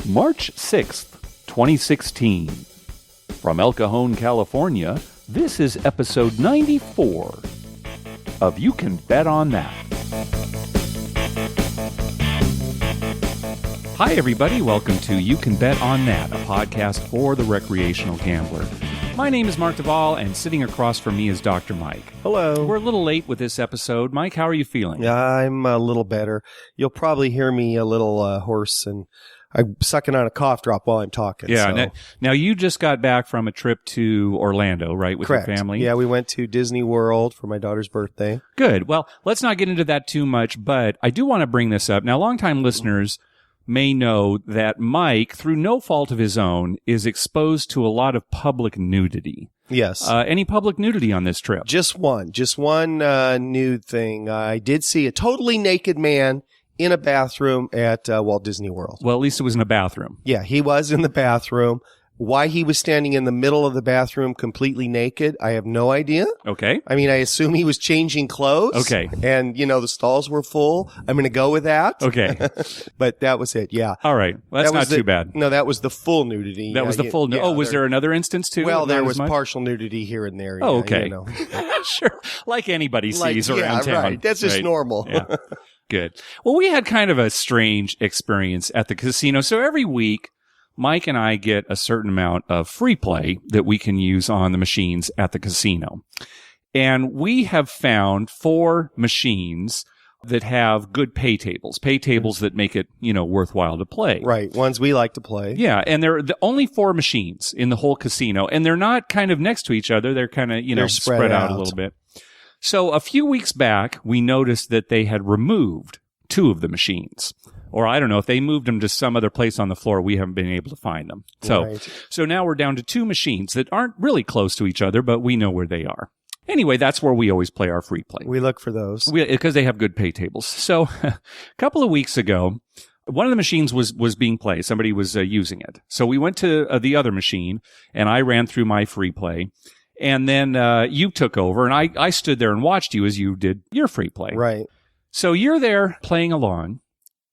March 6th, 2016. From El Cajon, California, this is episode 94 of You Can Bet on That. Hi, everybody. Welcome to You Can Bet on That, a podcast for the recreational gambler. My name is Mark Duvall, and sitting across from me is Dr. Mike. Hello. We're a little late with this episode. Mike, how are you feeling? Yeah, I'm a little better. You'll probably hear me a little hoarse, and I'm sucking on a cough drop while I'm talking. Yeah. So. Now, you just got back from a trip to Orlando, right, with Correct. your family? Yeah, we went to Disney World for my daughter's birthday. Good. Well, let's not get into that too much, but I do want to bring this up. Now, longtime listeners may know that Mike, through no fault of his own, is exposed to a lot of public nudity. Yes. Any public nudity on this trip? Just one nude thing. I did see a totally naked man in a bathroom at Walt Disney World. Well, at least it was in a bathroom. Yeah, he was in the bathroom. Why he was standing in the middle of the bathroom completely naked, I have no idea. Okay. I mean, I assume he was changing clothes. Okay. And, the stalls were full. I'm going to go with that. Okay. But that was it, yeah. All right. Well, that's not too bad. No, that was the full nudity. That was the full nudity. Was there another instance, too? Well, there was partial nudity here and there. Oh, okay. Sure. Like anybody sees around town. Right. That's just normal. Yeah. Good. Well, we had kind of a strange experience at the casino. So every week, Mike and I get a certain amount of free play that we can use on the machines at the casino. And we have found 4 machines that have good pay tables that make it, worthwhile to play. Right. Ones we like to play. Yeah. And they're the only 4 machines in the whole casino. And they're not kind of next to each other. They're kind of, they're spread out a little bit. So a few weeks back, we noticed that they had removed 2 of the machines. Or I don't know if they moved them to some other place on the floor. We haven't been able to find them. So now we're down to 2 machines that aren't really close to each other, but we know where they are. Anyway, that's where we always play our free play. We look for those. Because they have good pay tables. So a couple of weeks ago, one of the machines was being played. Somebody was using it. So we went to the other machine, and I ran through my free play. And then you took over, and I stood there and watched you as you did your free play. Right. So you're there playing along,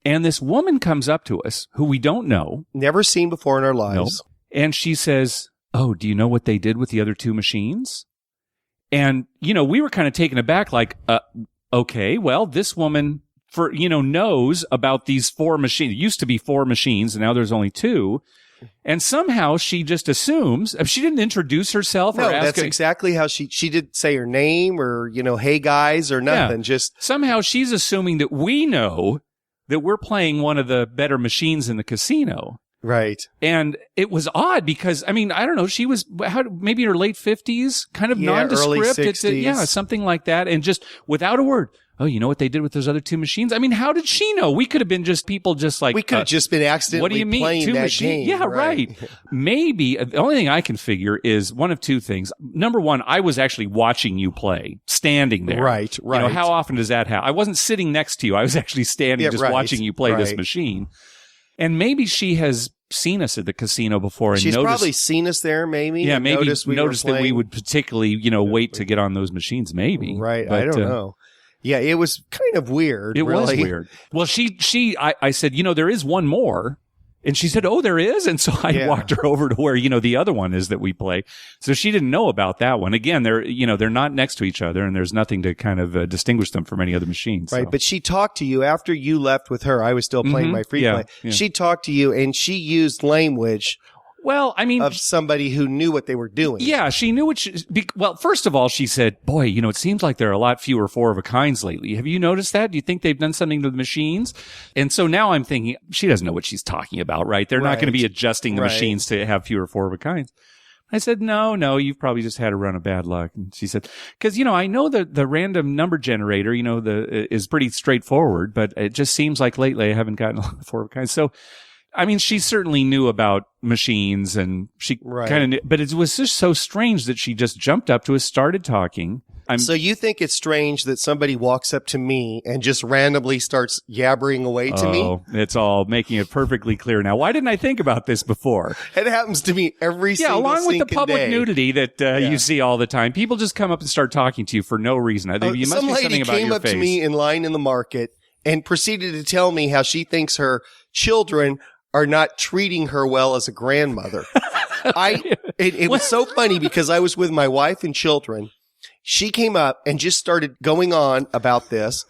and this woman comes up to us who we don't know. Never seen before in our lives. Nope. And she says, "Oh, do you know what they did with the other 2 machines?" And, we were kind of taken aback, like, okay, well, this woman, knows about these 4 machines. It used to be 4 machines, and now there's only 2. And somehow she just assumes, she didn't introduce herself or ask. No, that's exactly how she didn't say her name or, hey guys or nothing. Yeah. Just somehow she's assuming that we know that we're playing one of the better machines in the casino. Right. And it was odd because, I don't know, she was maybe in her late 50s, kind of nondescript. Early 60s. Something like that. And just without a word. Oh, you know what they did with those other 2 machines? How did she know? We could have been just people just like... We could have just been accidentally what do you mean, playing 2 that machines? game. Yeah, right. Maybe. The only thing I can figure is one of 2 things. Number one, I was actually watching you play, standing there. Right. How often does that happen? I wasn't sitting next to you. I was actually standing watching you play this machine. And maybe she has seen us at the casino before and She's noticed... probably seen us there, maybe. Yeah, maybe noticed that we would particularly, wait to get on those machines, maybe. Right, but, I don't know. Yeah, it was kind of weird. It was weird. Well, I said, there is one more. And she said, oh, there is? And so I walked her over to where, the other one is that we play. So she didn't know about that one. Again, they're not next to each other and there's nothing to kind of distinguish them from any other machines. Right. So. But she talked to you after you left with her. I was still playing my free play. Yeah. She talked to you and she used language. Well, of somebody who knew what they were doing. Yeah, she knew what well, first of all, she said, boy, it seems like there are a lot fewer 4-of-a-kinds lately. Have you noticed that? Do you think they've done something to the machines? And so now I'm thinking, she doesn't know what she's talking about, right? They're not going to be adjusting the machines to have fewer 4-of-a-kinds. I said, no, you've probably just had a run of bad luck. And she said, because, I know the random number generator, is pretty straightforward, but it just seems like lately I haven't gotten a lot of 4-of-a-kinds. So, she certainly knew about machines and she kind of knew, but it was just so strange that she just jumped up to us, started talking. So you think it's strange that somebody walks up to me and just randomly starts yabbering away to me? Oh, it's all making it perfectly clear now. Why didn't I think about this before? It happens to me every single along with the public day. nudity that you see all the time. People just come up and start talking to you for no reason. You must some be lady something about came your up face. to me in line in the market and proceeded to tell me how she thinks her children are not treating her well as a grandmother. It was so funny because I was with my wife and children. She came up and just started going on about this.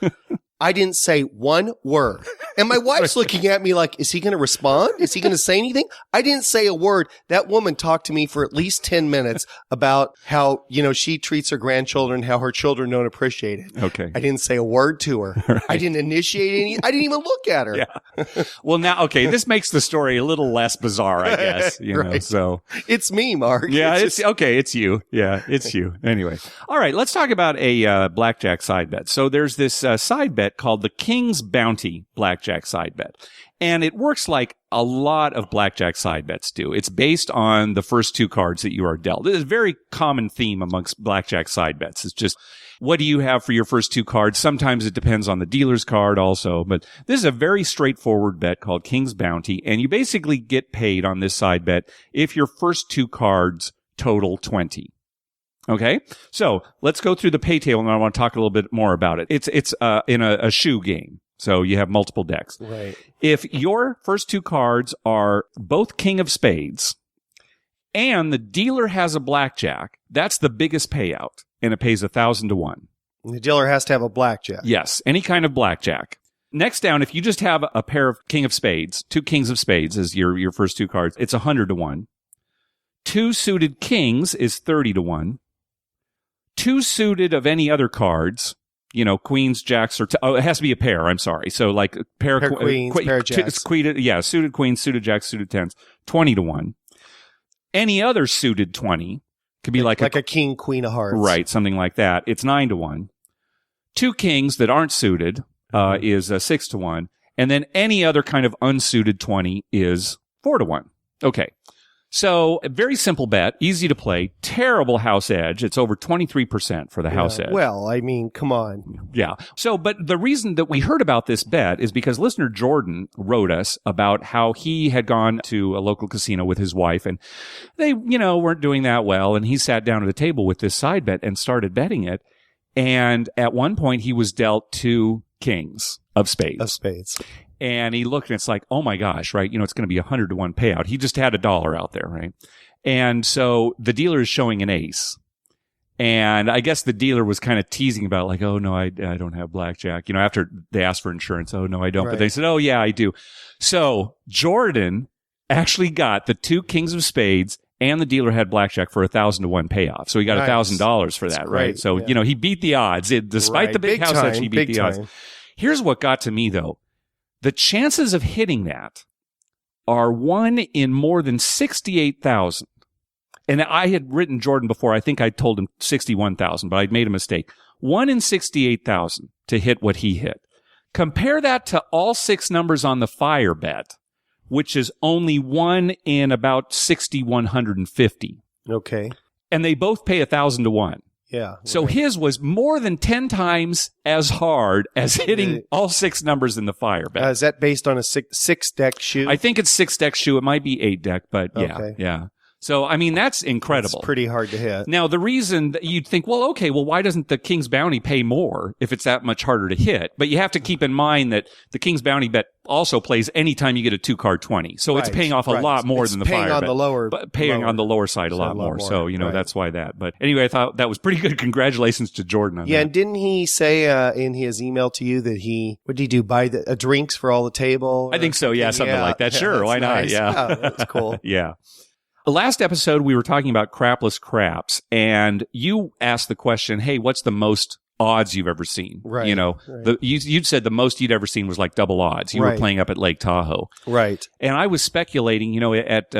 I didn't say one word. And my wife's looking at me like, is he going to respond? Is he going to say anything? I didn't say a word. That woman talked to me for at least 10 minutes about how, she treats her grandchildren, how her children don't appreciate it. Okay. I didn't say a word to her. Right. I didn't initiate any. I didn't even look at her. Yeah. Well, now, okay, this makes the story a little less bizarre, I guess. Right. So it's me, Mark. Yeah, it's okay. It's you. Yeah, it's you. Anyway. All right. Let's talk about a blackjack side bet. So there's this side bet called the King's Bounty blackjack side bet. And it works like a lot of blackjack side bets do. It's based on the first two cards that you are dealt. It is a very common theme amongst blackjack side bets. It's just, what do you have for your first two cards? Sometimes it depends on the dealer's card also, but this is a very straightforward bet called King's Bounty. And you basically get paid on this side bet if your first two cards total 20. Okay, so let's go through the pay table, and I want to talk a little bit more about it. It's in a shoe game, so you have multiple decks. Right. If your first two cards are both King of Spades, and the dealer has a blackjack, that's the biggest payout, and it pays 1,000 to 1. The dealer has to have a blackjack. Yes, any kind of blackjack. Next down, if you just have a pair of King of Spades, two Kings of Spades as your first two cards, it's 100 to 1. Two suited kings is 30 to 1. Two suited of any other cards, queens, jacks, or it has to be a pair. I'm sorry. So like a pair of queens, pair of jacks. Suited queens, suited jacks, suited tens, 20 to 1. Any other suited 20 could be like a king, queen of hearts. Right, something like that. It's 9 to 1. Two kings that aren't suited is 6 to 1. And then any other kind of unsuited 20 is 4 to 1. Okay. So a very simple bet, easy to play, terrible house edge. It's over 23% for the house edge. Well, I mean, come on. Yeah. So, but the reason that we heard about this bet is because listener Jordan wrote us about how he had gone to a local casino with his wife and they, weren't doing that well. And he sat down at a table with this side bet and started betting it. And at one point he was dealt two kings of spades. And he looked and it's like, oh my gosh, right? It's going to be 100 to 1 payout. He just had $1 out there, right? And so the dealer is showing an ace. And I guess the dealer was kind of teasing about like, oh no, I don't have blackjack. After they asked for insurance. Oh no, I don't. Right. But they said, oh yeah, I do. So Jordan actually got the two kings of spades and the dealer had blackjack for 1,000 to 1 payoff. So he got $1,000 for that, That's right? great. So, he beat the odds. Despite the big house edge, he beat the odds. Here's what got to me though. The chances of hitting that are 1 in more than 68,000. And I had written Jordan before. I think I told him 61,000, but I'd made a mistake. 1 in 68,000 to hit what he hit. Compare that to all 6 numbers on the fire bet, which is only 1 in about 6,150. Okay. And they both pay 1,000 to 1. Yeah. So his was more than 10 times as hard as hitting all 6 numbers in the fire bet. Is that based on a six deck shoe? I think it's 6 deck shoe. It might be 8 deck, but yeah. So, I mean, that's incredible. It's pretty hard to hit. Now, the reason that you'd think, well, okay, why doesn't the King's Bounty pay more if it's that much harder to hit? But you have to keep in mind that the King's Bounty bet also plays anytime you get a 2-card 20. So it's paying off a lot more than the fire bet. Paying on the lower side a lot more. So, that's why that. But anyway, I thought that was pretty good. Congratulations to Jordan on that. Yeah, and didn't he say in his email to you that what did he do, buy the drinks for all the table? I think so, yeah, something like that. Sure, why not? Nice. Yeah. That's cool. Yeah. The last episode, we were talking about Crapless Craps, and you asked the question, hey, what's the most odds you've ever seen? Right. You'd said the most you'd ever seen was like double odds. You were playing up at Lake Tahoe. Right. And I was speculating, at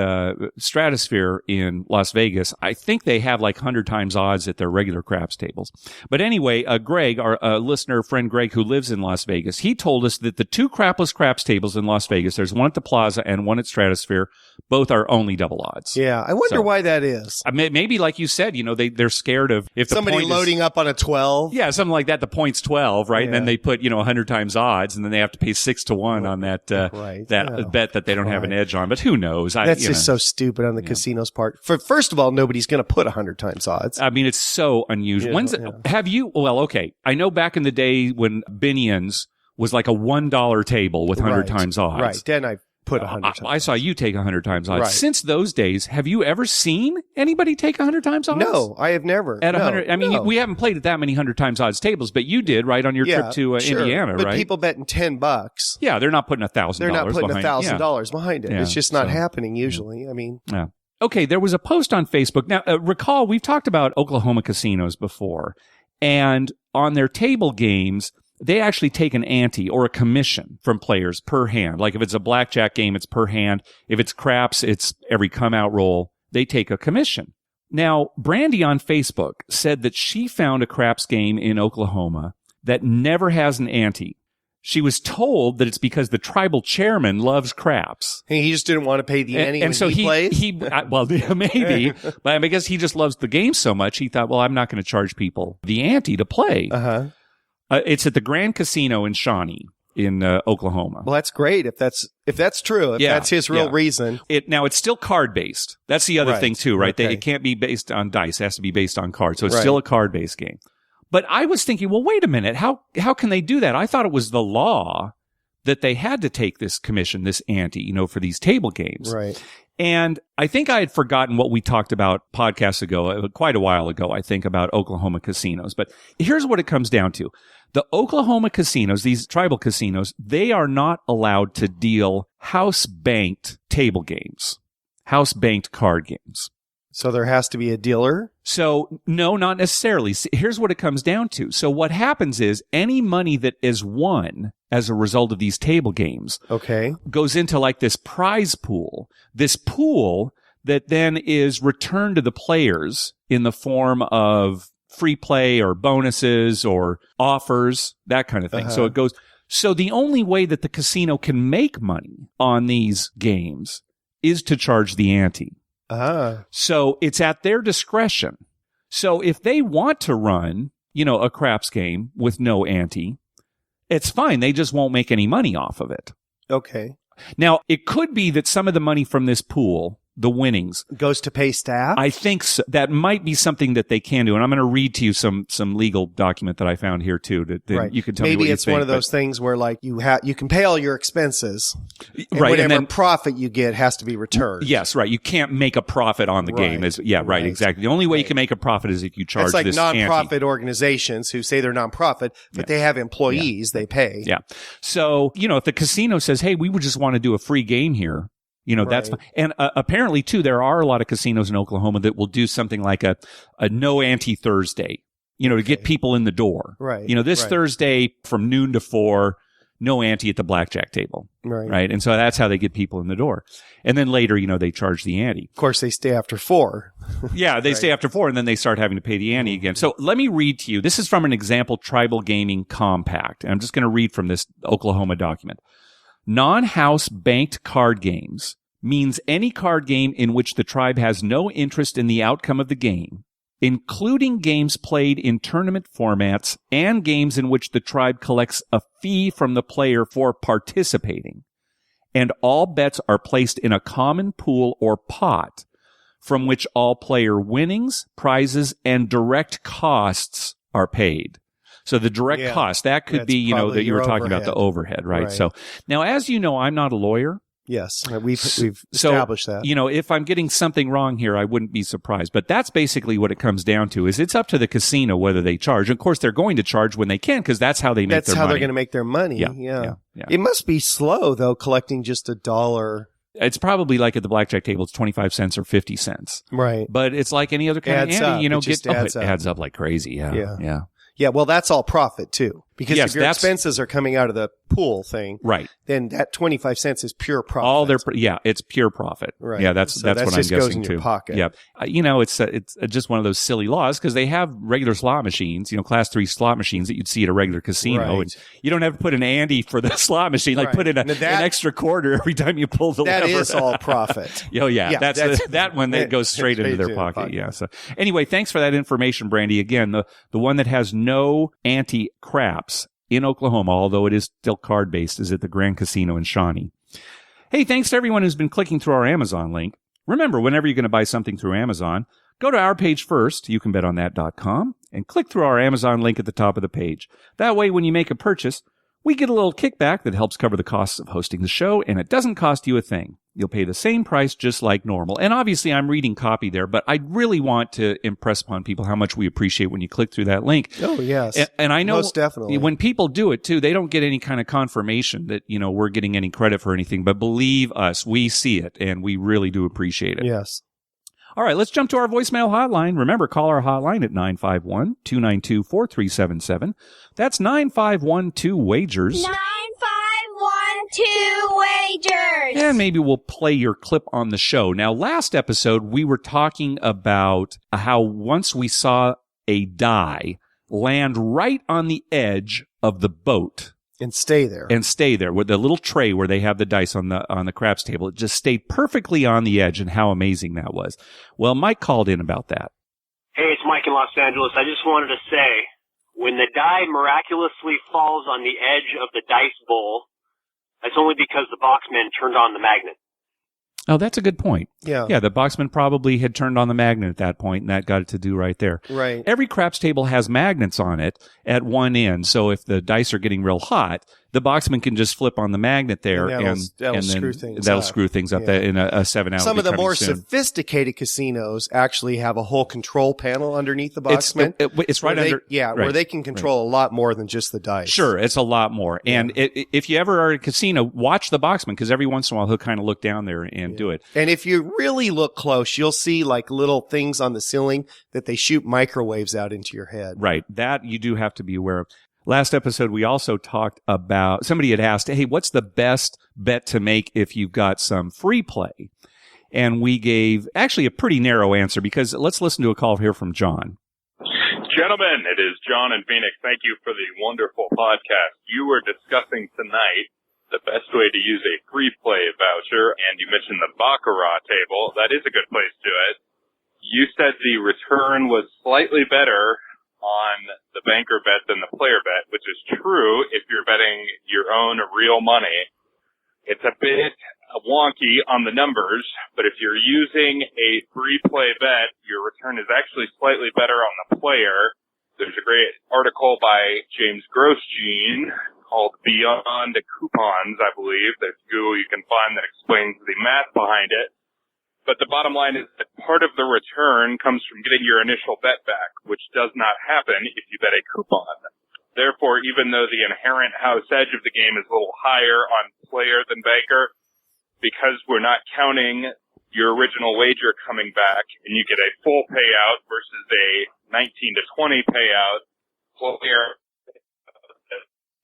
Stratosphere in Las Vegas, I think they have like 100 times odds at their regular craps tables. But anyway, Greg, our listener friend Greg, who lives in Las Vegas, he told us that the 2 Crapless Craps tables in Las Vegas, there's one at the Plaza and one at Stratosphere, both are only double odds. Yeah, I wonder why that is. Maybe like you said, they're scared of if somebody loading up on a 12. Yeah, something like that. The point's 12, right? Yeah. And then they put 100 times odds, and then they have to pay 6 to 1 on that bet that they don't have an edge on. But who knows? That's just so stupid on the casino's part. First of all, nobody's going to put 100 times odds. I mean, it's so unusual. Have you? Well, okay. I know back in the day when Binion's was like a $1 table with 100 times odds. Right. Then I put 100 times. I saw you take 100 times odds. Right. Since those days, have you ever seen anybody take 100 times odds? No, I have never. At no, 100, I mean, no. we haven't played at that many 100 times odds tables, but you did, right, on your trip to sure. Indiana, but right? people betting $10. Yeah, they're not putting $1,000. They're not putting behind $1,000 behind it. Yeah, It's just not so- happening usually. I mean, Yeah. Okay, there was a post on Facebook. Now, recall, we've talked about Oklahoma casinos before, and on their table games, they actually take an ante or a commission from players per hand. Like if it's a blackjack game, it's per hand. If it's craps, it's every come-out roll. They take a commission. Now, Brandy on Facebook said that she found a craps game in Oklahoma that never has an ante. She was told that it's because the tribal chairman loves craps. he just didn't want to pay the ante And when so he plays. Well, maybe, but I guess he just loves the game so much. He thought, well, I'm not going to charge people the ante to play. It's at the Grand Casino in Shawnee in Oklahoma. Well, that's great if that's true. If that's his real reason. Now it's still card based. That's the other thing too, right? Okay. It can't be based on dice. It has to be based on cards. So it's Right. still a card based game. But I was thinking, well, wait a minute. How can they do that? I thought it was the law that they had to take this commission, this ante, for these table games. Right. And I think I had forgotten what we talked about podcasts ago, quite a while ago, I think, about Oklahoma casinos. But here's what it comes down to. The Oklahoma casinos, these tribal casinos, they are not allowed to deal house-banked table games, house-banked card games. So there has to be a dealer? So, no, not necessarily. See, here's what it comes down to. So what happens is any money that is won as a result of these table games goes into like this prize pool. This pool that then is returned to the players in the form of free play or bonuses or offers, that kind of thing. So it goes. So the only way that the casino can make money on these games is to charge the ante. So it's at their discretion. So if they want to run, a craps game with no ante, it's fine. They just won't make any money off of it. Okay. Now, it could be that some of the money from this pool, the winnings, goes to pay staff? I think so. That might be something that they can do. And I'm going to read to you some legal document that I found here too. That you can tell me what you think. Maybe it's one of those things where like you can pay all your expenses. And right. whatever And then, profit you get has to be returned. Yes, right. You can't make a profit on the game. Right, exactly. The only way you can make a profit is if you charge this. It's like this nonprofit ante. organizations who say they're nonprofit, but they have employees they pay. Yeah. So, if the casino says, hey, we would just want to do a free game here, that's fine. And apparently, too, there are a lot of casinos in Oklahoma that will do something like a no ante Thursday, to get people in the door. Right. This Thursday from noon to 4, no ante at the blackjack table. Right. And so that's how they get people in the door. And then later, they charge the ante. Of course, they stay after 4. Yeah, they stay after 4, and then they start having to pay the ante again. So let me read to you. This is from an example tribal gaming compact. And I'm just going to read from this Oklahoma document. Non-house banked card games means any card game in which the tribe has no interest in the outcome of the game, including games played in tournament formats and games in which the tribe collects a fee from the player for participating. And all bets are placed in a common pool or pot from which all player winnings, prizes, and direct costs are paid. So the direct cost, that could be, that you were talking about the overhead, right? So now, as you know, I'm not a lawyer. Yes, we've established that. If I'm getting something wrong here, I wouldn't be surprised. But that's basically what it comes down to, is it's up to the casino whether they charge. Of course, they're going to charge when they can, because that's how they make their money. That's how they're going to make their money. Yeah. It must be slow, though, collecting just $1. It's probably like at the blackjack table, it's 25 cents or 50 cents. Right. But it's like any other kind of ante, it adds up like crazy. Yeah. Yeah, well, that's all profit, too. Because if your expenses are coming out of the pool thing, right, then that 25 cents is pure profit. All their, it's pure profit. Right. Yeah, that's what I'm guessing, goes in too. Your pocket. Yeah. It's just one of those silly laws, because they have regular slot machines, class 3 slot machines that you'd see at a regular casino. Right. And you don't have to put an ante for the slot machine, like put in an extra quarter every time you pull the lever. That is all profit. That one that goes straight into their pocket. Yeah. So anyway, thanks for that information, Brandy. Again, the one that has no ante craps in Oklahoma, although it is still card-based, is at the Grand Casino in Shawnee. Hey, thanks to everyone who's been clicking through our Amazon link. Remember, whenever you're going to buy something through Amazon, go to our page first, youcanbetonthat.com, and click through our Amazon link at the top of the page. That way, when you make a purchase, We get a little kickback that helps cover the costs of hosting the show, and it doesn't cost you a thing. You'll pay the same price just like normal. And obviously, I'm reading copy there, but I really want to impress upon people how much we appreciate when you click through that link. Oh, yes. And I know most definitely. When people do it, too, they don't get any kind of confirmation that, we're getting any credit for anything. But believe us, we see it, and we really do appreciate it. Yes. All right, let's jump to our voicemail hotline. Remember, call our hotline at 951-292-4377. That's 9512-WAGERS. 9512-WAGERS. And maybe we'll play your clip on the show. Now, last episode, we were talking about how once we saw a die land right on the edge of the boat. And stay there. With the little tray where they have the dice on the craps table. It just stayed perfectly on the edge, and how amazing that was. Well, Mike called in about that. Hey, it's Mike in Los Angeles. I just wanted to say, when the die miraculously falls on the edge of the dice bowl, that's only because the boxman turned on the magnet. Oh, that's a good point. Yeah. Yeah, the boxman probably had turned on the magnet at that point, and that got it to do right there. Right. Every craps table has magnets on it at one end, so if the dice are getting real hot, the boxman can just flip on the magnet there, and that'll screw things up. In a 7-hour. Some of the more sophisticated casinos actually have a whole control panel underneath the boxman. It's right under. Where they can control a lot more than just the dice. Sure, it's a lot more. Yeah. And if you ever are at a casino, watch the boxman, because every once in a while he'll kind of look down there and do it. And if you really look close, you'll see like little things on the ceiling that they shoot microwaves out into your head. Right. That you do have to be aware of. Last episode, we also talked about, somebody had asked, hey, what's the best bet to make if you've got some free play? And we gave actually a pretty narrow answer, because let's listen to a call here from John. Gentlemen, it is John in Phoenix. Thank you for the wonderful podcast. You were discussing tonight the best way to use a free play voucher, and you mentioned the Baccarat table. That is a good place to do it. You said the return was slightly better on the banker bet than the player bet, which is true if you're betting your own real money. It's a bit wonky on the numbers, but if you're using a free play bet, your return is actually slightly better on the player. There's a great article by James Grosjean called Beyond Coupons, I believe, that Google you can find that explains the math behind it. But the bottom line is that part of the return comes from getting your initial bet back, which does not happen if you bet a coupon. Therefore, even though the inherent house edge of the game is a little higher on player than banker, because we're not counting your original wager coming back and you get a full payout versus a 19 to 20 payout, player,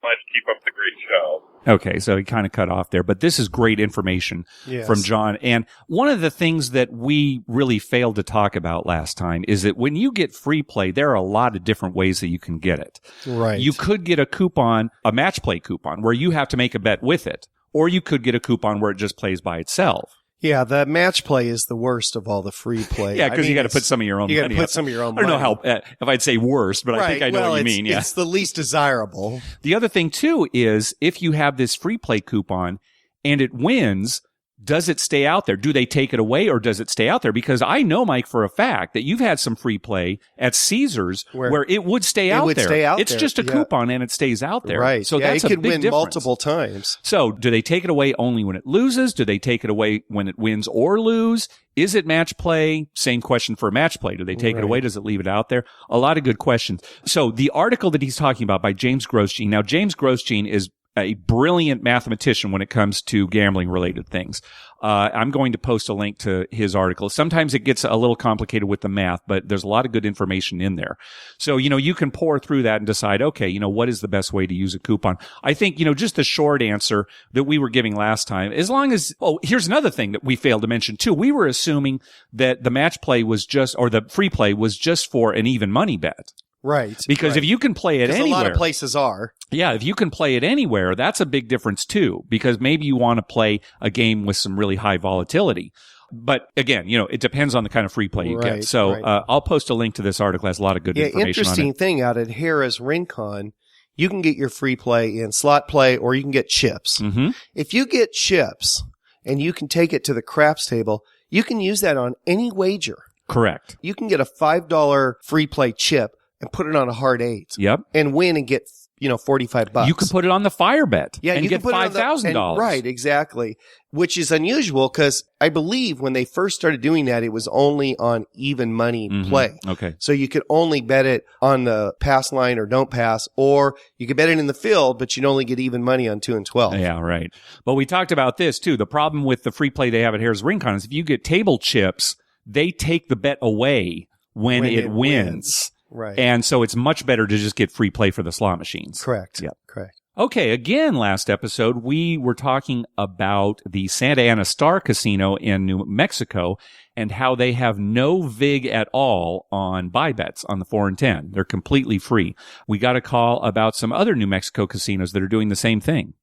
let's keep up the great show. Okay, so he kind of cut off there, but this is great information from John. And one of the things that we really failed to talk about last time is that when you get free play, there are a lot of different ways that you can get it. Right. You could get a coupon, a match play coupon, where you have to make a bet with it, or you could get a coupon where it just plays by itself. Yeah, the match play is the worst of all the free play. Yeah, because you got to put some of your own money. You got to put some of your own money. I don't know how, if I'd say worst, but I think I know what you mean. Yeah. It's the least desirable. The other thing, too, is if you have this free play coupon and it wins, does it stay out there? Do they take it away, or does it stay out there? Because I know, Mike, for a fact that you've had some free play at Caesars where it would stay out there. It's just a coupon and it stays out there. Right. So that's it could a big win difference. multiple times. So do they take it away only when it loses? Do they take it away when it wins or lose? Is it match play? Same question for match play. Do they take it away? Does it leave it out there? A lot of good questions. So the article that he's talking about by James Grosjean. Now, James Grosjean is a brilliant mathematician when it comes to gambling related things. I'm going to post a link to his article. Sometimes it gets a little complicated with the math, but there's a lot of good information in there. So, you can pour through that and decide, okay, what is the best way to use a coupon? I think, just the short answer that we were giving last time, as long as, here's another thing that we failed to mention too. We were assuming that the match play was just, or the free play was just for an even money bet. Right. Because if you can play it anywhere. A lot of places are. Yeah, if you can play it anywhere, that's a big difference too. Because maybe you want to play a game with some really high volatility. But again, it depends on the kind of free play you get. So I'll post a link to this article. It has a lot of good information on it. Interesting thing out at Harrah's Rincon, you can get your free play in slot play, or you can get chips. Mm-hmm. If you get chips and you can take it to the craps table, you can use that on any wager. Correct. You can get a $5 free play chip and put it on a hard 8. Yep. And win and get $45. You could put it on the fire bet and you get can put it on $5,000. Right, exactly. Which is unusual because I believe when they first started doing that, it was only on even money play. Okay. So you could only bet it on the pass line or don't pass, or you could bet it in the field, but you'd only get even money on 2 and 12. Yeah, right. But we talked about this too. The problem with the free play they have at Harris Rincon is if you get table chips, they take the bet away when it wins. Right. And so it's much better to just get free play for the slot machines. Correct. Yeah. Correct. Okay, again, last episode, we were talking about the Santa Ana Star Casino in New Mexico and how they have no VIG at all on buy bets on the 4 and 10. They're completely free. We got a call about some other New Mexico casinos that are doing the same thing.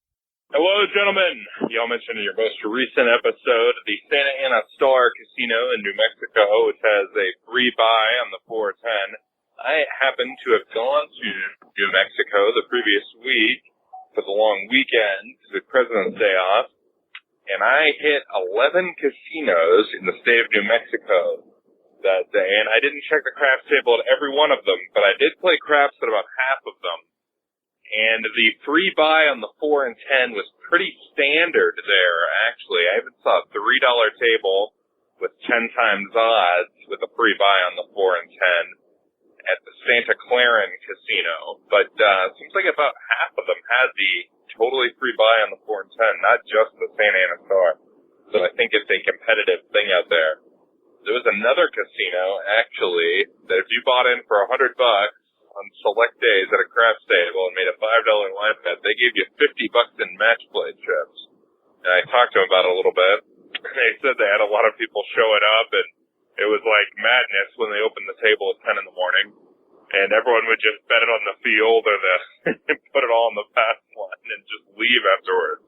Hello, gentlemen. Y'all mentioned in your most recent episode the Santa Ana Star Casino in New Mexico, which has a free buy on the 4 10. I happened to have gone to New Mexico the previous week for the long weekend, the President's Day off, and I hit 11 casinos in the state of New Mexico that day, and I didn't check the craps table at every one of them, but I did play craps at about half of them. And the free buy on the 4 and 10 was pretty standard there, actually. I even saw a $3 table with 10 times odds with a free buy on the 4 and 10 at the Santa Clara Casino. But it seems like about half of them had the totally free buy on the 4 and 10, not just the Santa Ana Star. So I think it's a competitive thing out there. There was another casino, actually, that if you bought in for $100 on select days at a craps table and made a $5 line bet, they gave you $50 in match play chips. And I talked to them about it a little bit. They said they had a lot of people showing up, and it was like madness when they opened the table at 10 in the morning. And everyone would just bet it on the field or put it all on the pass line and just leave afterwards.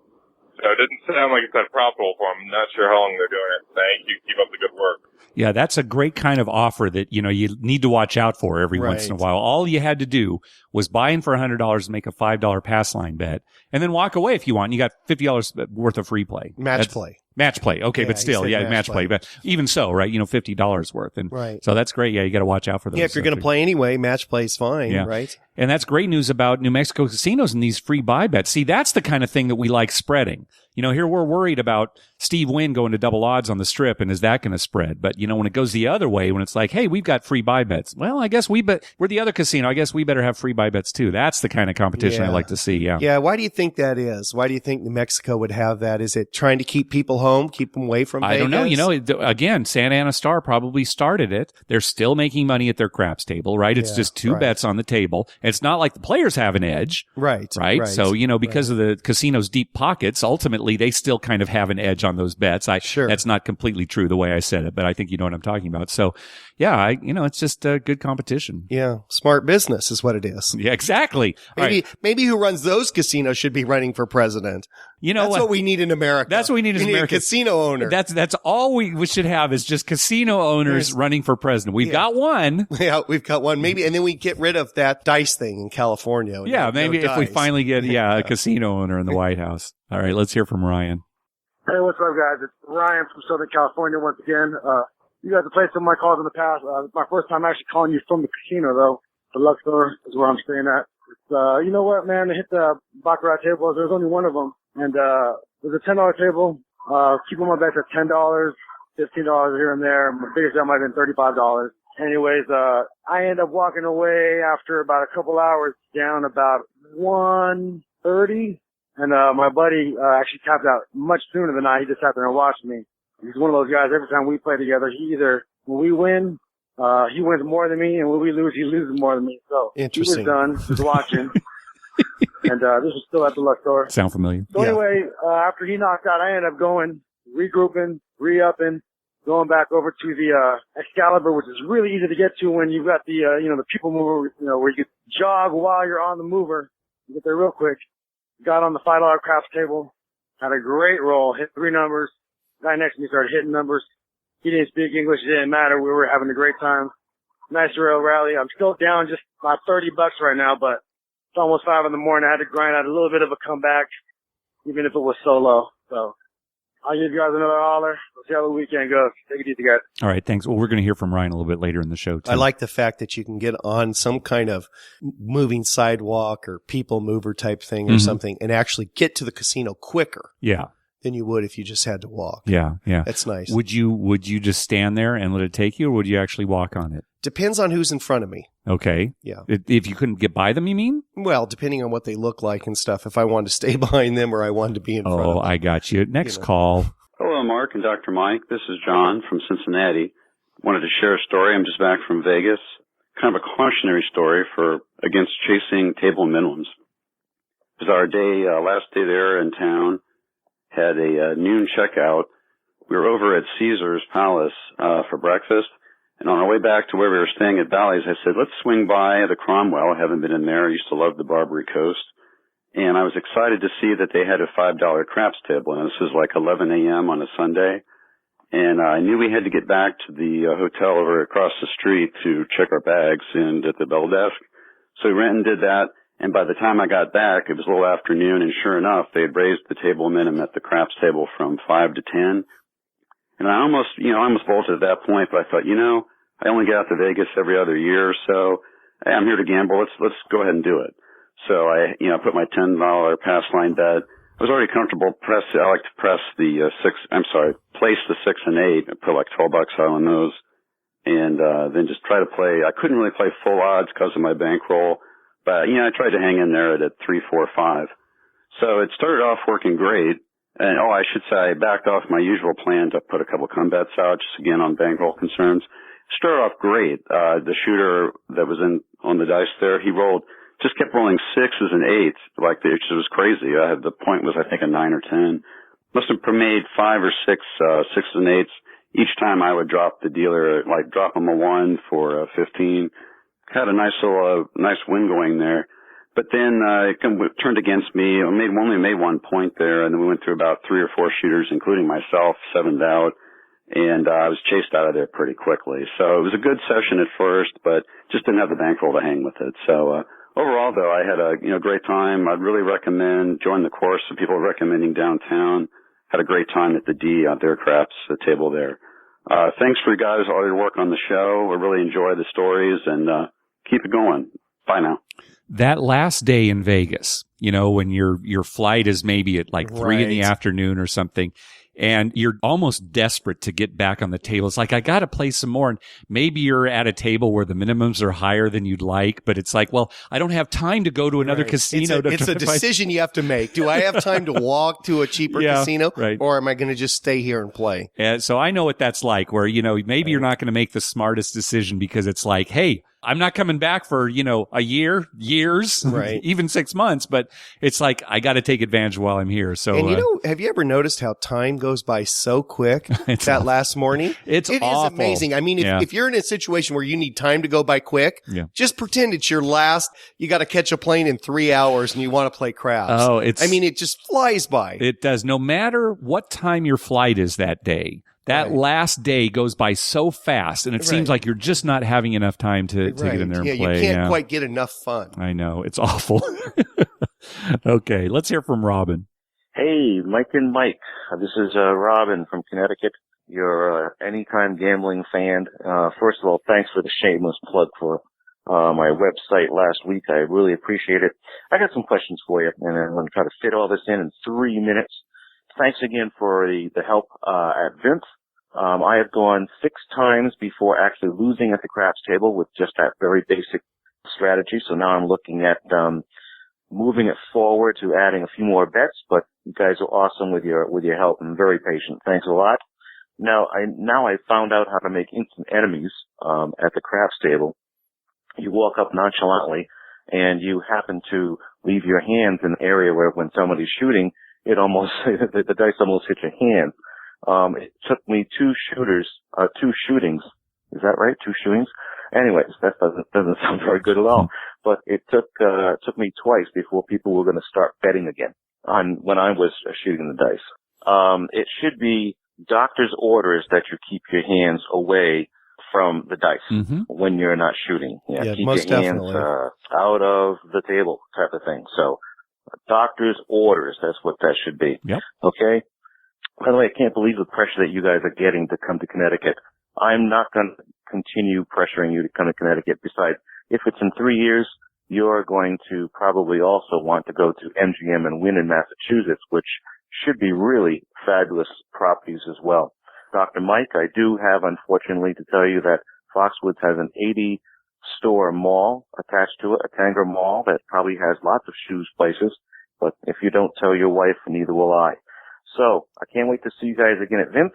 So it didn't sound like it's that profitable for them. I'm not sure how long they're doing it. Thank you. Keep up the good work. Yeah, that's a great kind of offer that, you need to watch out for every once in a while. All you had to do was buy in for $100 and make a $5 pass line bet and then walk away if you want. And you got $50 worth of free play. Match play. Okay, but still, match play. But even so, right, $50 worth. And so that's great. Yeah, you got to watch out for those. Yeah, if you're going to play anyway, match play is fine, right? And that's great news about New Mexico casinos and these free buy bets. See, that's the kind of thing that we like spreading. Here we're worried about Steve Wynn going to double odds on the strip, and is that going to spread? But, when it goes the other way, when it's like, hey, we've got free buy bets. Well, I guess we're the other casino. I guess we better have free buy bets too. That's the kind of competition I like to see. Yeah. Yeah. Why do you think that is? Why do you think New Mexico would have that? Is it trying to keep people home, keep them away from Vegas? I don't know. Again, Santa Ana Star probably started it. They're still making money at their craps table, right? It's just two bets on the table. It's not like the players have an edge. Right. So, because of the casino's deep pockets, ultimately they still kind of have an edge on those bets. That's not completely true the way I said it, but I think you know what I'm talking about. So, yeah, it's just a good competition. Yeah, smart business is what it is. Yeah, exactly. Maybe who runs those casinos should be running for president. That's what we need in America. That's what we need in America. A casino owner. That's all we should have is just casino owners running for president. We've got one. Yeah, we've got one. Maybe, and then we get rid of that dice thing in California. Yeah, maybe if we finally get a casino owner in the White House. All right, let's hear from Ryan. Hey, what's up, guys? It's Ryan from Southern California once again. You guys have played some of my calls in the past. My first time actually calling you from the casino, though. The Luxor is where I'm staying at. It's, you know what, man? To hit the baccarat tables, there's only one of them. And there's a $10 table. Keep on my bets at $10, $15 here and there. My biggest bet might have been $35. Anyways, I end up walking away after about a couple hours down about 130. And my buddy actually tapped out much sooner than I. He just sat there and watched me. He's one of those guys, every time we play together, when we win, he wins more than me, and when we lose, he loses more than me. So he was done, just watching. And this was still at the Luxor. Sound familiar? So anyway, after he knocked out, I ended up going, regrouping, re-upping, going back over to the Excalibur, which is really easy to get to when you've got the the people mover, where you can jog while you're on the mover. You get there real quick. Got on the $5 craps table, had a great roll, hit 3 numbers. Guy next to me started hitting numbers. He didn't speak English. It didn't matter. We were having a great time. Nice rail rally. I'm still down just about $30 right now, but it's almost 5 in the morning. I had to grind out a little bit of a comeback, even if it was solo. So I'll give you guys another holler. We'll see how the weekend goes. Take it easy, guys. All right, thanks. Well, we're going to hear from Ryan a little bit later in the show, too. I like the fact that you can get on some kind of moving sidewalk or people mover type thing or something and actually get to the casino quicker. Yeah. Than you would if you just had to walk. Yeah, yeah. That's nice. Would you just stand there and let it take you, or would you actually walk on it? Depends on who's in front of me. Okay. Yeah. If you couldn't get by them, you mean? Well, depending on what they look like and stuff. If I wanted to stay behind them or I wanted to be in front of them. Oh, I got you. Next call. Hello, Mark and Dr. Mike. This is John from Cincinnati. Wanted to share a story. I'm just back from Vegas. Kind of a cautionary story against chasing table minimums. It was our last day there in town. Had a noon checkout. We were over at Caesar's Palace for breakfast. And on our way back to where we were staying at Bally's, I said, let's swing by the Cromwell. I haven't been in there. I used to love the Barbary Coast. And I was excited to see that they had a $5 craps table. And this was like 11 a.m. on a Sunday. And I knew we had to get back to the hotel over across the street to check our bags and at the bell desk. So we went and did that. And by the time I got back, it was a little afternoon, and sure enough, they had raised the table minimum at the craps table from 5 to 10. And I almost bolted at that point, but I thought, I only get out to Vegas every other year, so hey, I'm here to gamble. Let's go ahead and do it. So I put my $10 pass line bet. I was already comfortable. I like to place the 6 and 8. I put like $12 out on those, and then just try to play. I couldn't really play full odds because of my bankroll. But, I tried to hang in there at 3, 4, 5. So it started off working great. And, I should say I backed off my usual plan to put a couple come bets out, just again on bankroll concerns. Started off great. The shooter that was on the dice there, he kept rolling 6s and 8s. It was crazy. The point was, I think, a 9 or 10. Must have made 5 or 6, 6s and 8s. Each time I would drop the dealer, drop him a 1 for 15. Had a nice win going there, but then it turned against me. I only made 1 point there, and then we went through about 3 or 4 shooters, including myself, 7'd out, and I was chased out of there pretty quickly. So it was a good session at first, but just didn't have the bankroll to hang with it. So overall, though, I had a great time. I'd really recommend join the course. Some people are recommending downtown. Had a great time at the D out there, craps, the table there. Thanks for you guys, all your work on the show. I really enjoy the stories, and keep it going. Bye now. That last day in Vegas, when your flight is maybe at 3 in the afternoon or something, and you're almost desperate to get back on the table. It's like, I got to play some more. And maybe you're at a table where the minimums are higher than you'd like, but it's like, well, I don't have time to go to another casino. It's a decision you have to make. Do I have time to walk to a cheaper casino, or am I going to just stay here and play? And so I know what that's like, where, maybe you're not going to make the smartest decision because it's like, hey, I'm not coming back for, a year, years, even 6 months, but it's like, I got to take advantage while I'm here. So, and have you ever noticed how time goes by so quick that last morning? It is amazing. I mean, if you're in a situation where you need time to go by quick, just pretend it's your last, you got to catch a plane in 3 hours and you want to play craps. Oh, it just flies by. It does. No matter what time your flight is that day. That last day goes by so fast, and it seems like you're just not having enough time to get in there and play. You can't quite get enough fun. I know. It's awful. Okay, let's hear from Robin. Hey, Mike and Mike. This is Robin from Connecticut. You're an anytime gambling fan. First of all, thanks for the shameless plug for my website last week. I really appreciate it. I got some questions for you, and I'm going to try to fit all this in 3 minutes. Thanks again for the help at Vince. I have gone 6 times before actually losing at the craps table with just that very basic strategy. So now I'm looking at moving it forward to adding a few more bets. But you guys are awesome with your help and very patient. Thanks a lot. Now I found out how to make instant enemies at the craps table. You walk up nonchalantly and you happen to leave your hands in the area where when somebody's shooting, the dice almost hit your hand. It took me 2 shootings. Is that right? 2 shootings? Anyways, that doesn't sound very good at all. But it took me twice before people were going to start betting again when I was shooting the dice. It should be doctor's orders that you keep your hands away from the dice when you're not shooting. Keep most your hands out of the table type of thing. So doctor's orders, that's what that should be. Yep. Okay? By the way, I can't believe the pressure that you guys are getting to come to Connecticut. I'm not going to continue pressuring you to come to Connecticut. Besides, if it's in 3 years, you're going to probably also want to go to MGM and win in Massachusetts, which should be really fabulous properties as well. Dr. Mike, I do have, unfortunately, to tell you that Foxwoods has an 80-store mall attached to it, a Tanger Mall that probably has lots of shoes places. But if you don't tell your wife, neither will I. So I can't wait to see you guys again at VIMP.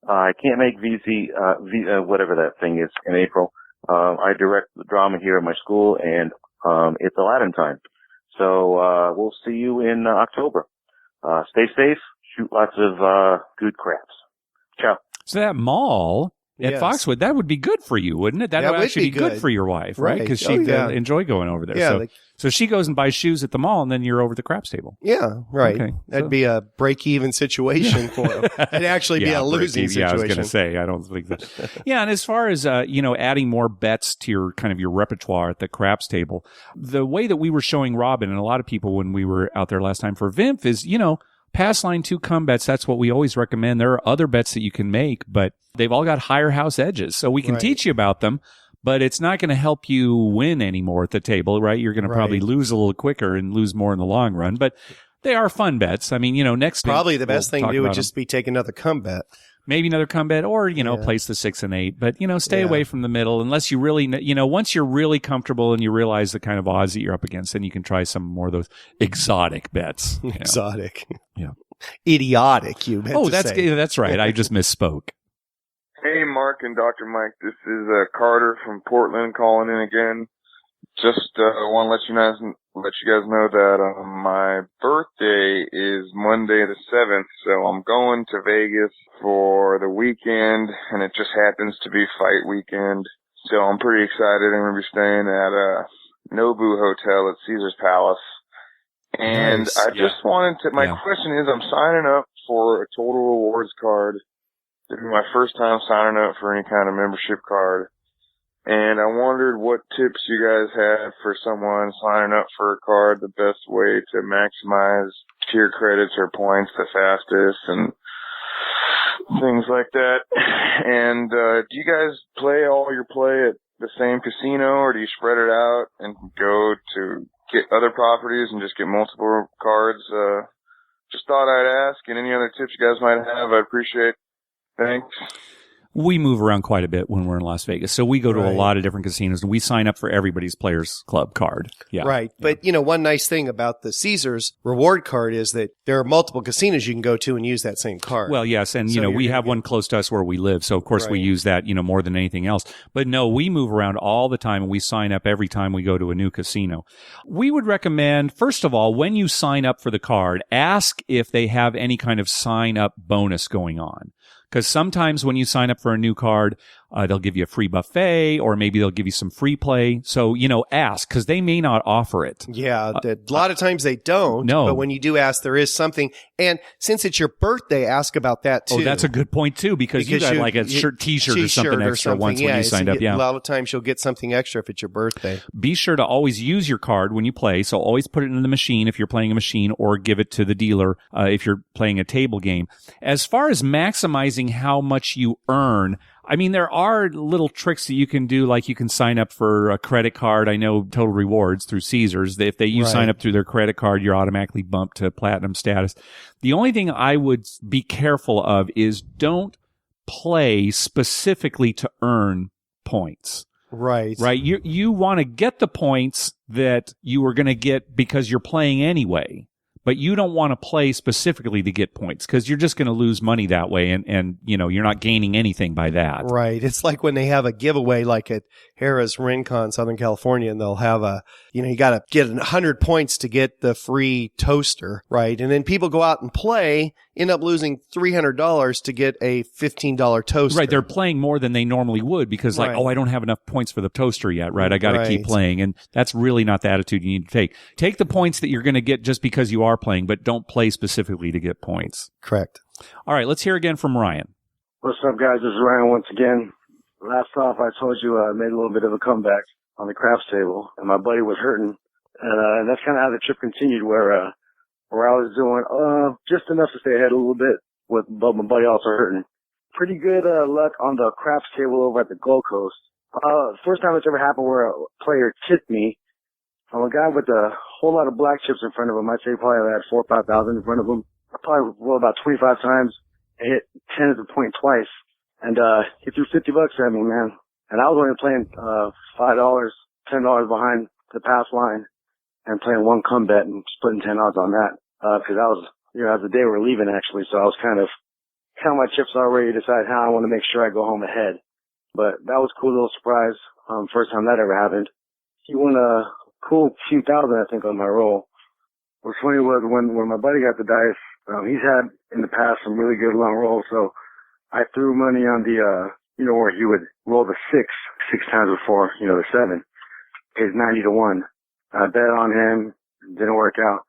I can't make whatever that thing is in April. I direct the drama here at my school, and it's Aladdin time. So we'll see you in October. Stay safe. Shoot lots of good craps. Ciao. So that mall at Foxwood, that would be good for you, wouldn't it? That would actually be good for your wife, right? Because she'd enjoy going over there. Yeah, so she goes and buys shoes at the mall, and then you're over at the craps table. Yeah, right. Okay, That'd be a break-even situation for them. It'd actually be a losing situation. Yeah, I was going to say, I don't think that. Yeah, and as far as, adding more bets to your kind of your repertoire at the craps table, the way that we were showing Robin and a lot of people when we were out there last time for VIMP is, pass line 2 come bets. That's what we always recommend. There are other bets that you can make, but they've all got higher house edges. So we can teach you about them, but it's not going to help you win anymore at the table, right? You're going to probably lose a little quicker and lose more in the long run, but they are fun bets. I mean, next probably the best thing to do would just be take another come bet. Maybe another come bet or, place the 6 and 8, but, stay away from the middle unless you really, once you're really comfortable and you realize the kind of odds that you're up against, then you can try some more of those exotic bets. Exotic. Yeah. Idiotic, you meant to say. That's right. I just misspoke. Hey, Mark and Dr. Mike. This is Carter from Portland calling in again. Just want to let you guys know that my birthday is Monday the 7th, so I'm going to Vegas for the weekend, and it just happens to be fight weekend. So I'm pretty excited. I'm going to be staying at a Nobu Hotel at Caesar's Palace. And nice. I just wanted to, my question is, I'm signing up for a Total Rewards card. It'll be my first time signing up for any kind of membership card. And I wondered what tips you guys had for someone signing up for a card, the best way to maximize tier credits or points the fastest and things like that. And do you guys play all your play at the same casino, or do you spread it out and go to get other properties and just get multiple cards? Just thought I'd ask, and any other tips you guys might have, I'd appreciate. Thanks. We move around quite a bit when we're in Las Vegas. So we go to a lot of different casinos, and we sign up for everybody's Players Club card. Yeah. Right. But, one nice thing about the Caesars reward card is that there are multiple casinos you can go to and use that same card. Well, yes. And, we have one close to us where we live. So, of course, we use that, more than anything else. But, no, we move around all the time, and we sign up every time we go to a new casino. We would recommend, first of all, when you sign up for the card, ask if they have any kind of sign-up bonus going on. Because sometimes when you sign up for a new card, they'll give you a free buffet, or maybe they'll give you some free play. So, ask, because they may not offer it. Yeah, a lot of times they don't. No. But when you do ask, there is something. And since it's your birthday, ask about that, too. Oh, that's a good point, too, because you got like a t-shirt or something extra once when you signed up. Yeah. A lot of times you'll get something extra if it's your birthday. Be sure to always use your card when you play. So always put it in the machine if you're playing a machine, or give it to the dealer if you're playing a table game. As far as maximizing how much you earn, I mean, there are little tricks that you can do, like you can sign up for a credit card. I know Total Rewards through Caesars. If you sign up through their credit card, you're automatically bumped to platinum status. The only thing I would be careful of is don't play specifically to earn points. Right. Right. You want to get the points that you were going to get because you're playing anyway. But you don't want to play specifically to get points, because you're just going to lose money that way, and you're not gaining anything by that. Right. It's like when they have a giveaway, like at Harrah's Rincon, Southern California, and they'll have you got to get 100 points to get the free toaster, right? And then people go out and play, end up losing $300 to get a $15 toaster. Right. They're playing more than they normally would because I don't have enough points for the toaster yet, right? I got to keep playing. And that's really not the attitude you need to take. Take the points that you're going to get just because you are playing, but don't play specifically to get points. Correct. All right. Let's hear again from Ryan. What's up, guys? This is Ryan once again. Last off, I told you I made a little bit of a comeback on the craps table, and my buddy was hurting. And that's kind of how the trip continued, where I was doing just enough to stay ahead a little bit. but my buddy also hurting. Pretty good luck on the craps table over at the Gold Coast. First time it's ever happened where a player tipped me. I'm a guy with a whole lot of black chips in front of him. I'd say probably had 4 or 5,000 in front of him. I probably rolled about 25 times and hit 10 at the point twice. And he threw $50 at me, man. And I was only playing $5, $10 behind the pass line and playing one come bet and splitting 10 odds on that. Because that was, as the day we were leaving actually, so I was kind of count my chips already, decide how I want to make sure I go home ahead. But that was a cool little surprise. First time that ever happened. He won a cool few thousand, I think, on my roll. What's funny was when my buddy got the dice, he's had in the past some really good long rolls, so I threw money on the, where he would roll the six times before, the 7. Pays 90 to 1. I bet on him, didn't work out.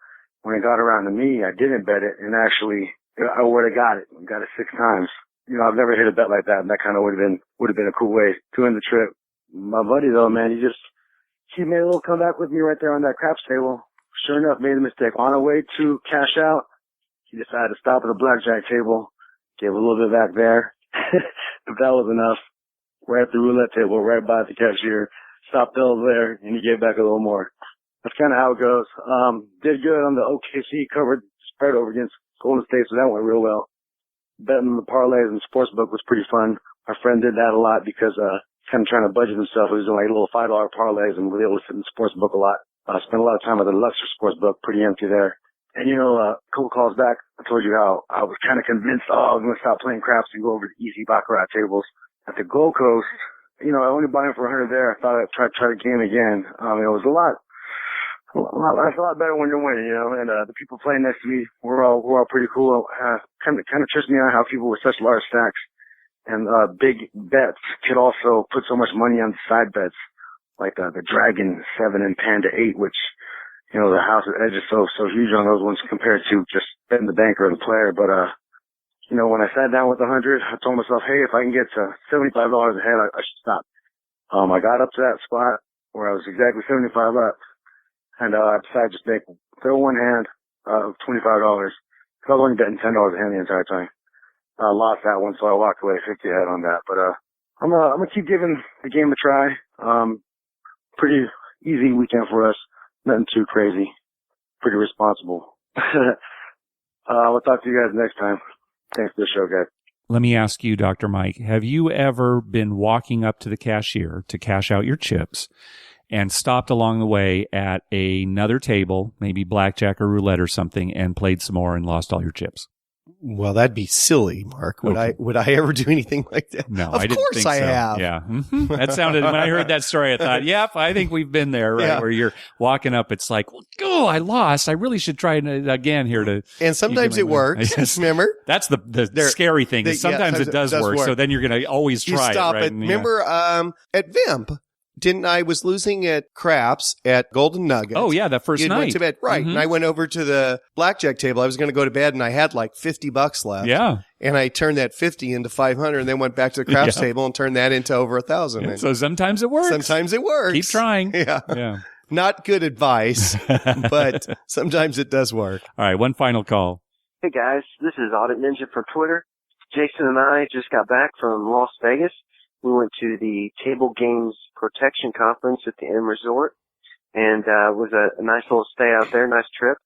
When it got around to me, I didn't bet it, and actually, I would have got it 6 times. I've never hit a bet like that, and that kind of would have been a cool way to end the trip. My buddy though, man, he made a little comeback with me right there on that craps table. Sure enough, made a mistake. On our way to cash out, he decided to stop at the blackjack table, gave a little bit back there. If that was enough, right at the roulette table, right by the cashier, stopped over there, and he gave back a little more. That's kind of how it goes. Did good on the OKC, covered spread over against Golden State, so that went real well. Betting the parlays and sportsbook was pretty fun. Our friend did that a lot because kind of trying to budget himself. He was doing like little $5 parlays and was able to sit in the sportsbook a lot. Spent a lot of time at the Luxor sportsbook, pretty empty there. And a couple calls back, I told you how I was kind of convinced, I was going to stop playing craps and go over to easy baccarat tables. At the Gold Coast, I only bought him for 100 there. I thought I'd try the game again. It was a lot better when you're winning, and the people playing next to me were all pretty cool. Kind of tripped me out how people with such large stacks and big bets could also put so much money on side bets, like the Dragon 7 and Panda 8, which the house edge is so huge on those ones compared to just betting the banker or the player. But when I sat down with 100, I told myself, hey, if I can get to $75 ahead, I should stop. I got up to that spot where I was exactly 75 up. And I decided to just throw one hand of $25. Because I was only betting $10 a hand the entire time. I lost that one, so I walked away 50 ahead on that. But I'm gonna keep giving the game a try. Pretty easy weekend for us. Nothing too crazy. Pretty responsible. We'll talk to you guys next time. Thanks for the show, guys. Let me ask you, Dr. Mike, have you ever been walking up to the cashier to cash out your chips and stopped along the way at another table, maybe blackjack or roulette or something, and played some more and lost all your chips? Well, that'd be silly, Mark. Would I ever do anything like that? No, of I didn't course think I so. have. Yeah. Mm-hmm. That sounded, when I heard that story, I thought, yep, I think we've been there, right? Yeah. Where you're walking up, it's like, I lost. I really should try it again here to. And sometimes it works. Remember? That's the scary thing. Sometimes it does work. So then you're going to always try stop it. Right? it. Remember, at Vimp, I was losing at craps at Golden Nugget. Oh yeah, that first night. Went to bed. Right. Mm-hmm. And I went over to the blackjack table. I was going to go to bed and I had like $50 left. Yeah. And I turned that 50 into 500 and then went back to the craps table and turned that into over 1,000. Yeah. So sometimes it works. Sometimes it works. Keep trying. Yeah. Not good advice, but sometimes it does work. All right. One final call. Hey guys, this is Audit Ninja from Twitter. Jason and I just got back from Las Vegas. We went to the Table Games Protection Conference at the M Resort, and it was a nice little stay out there, nice trip.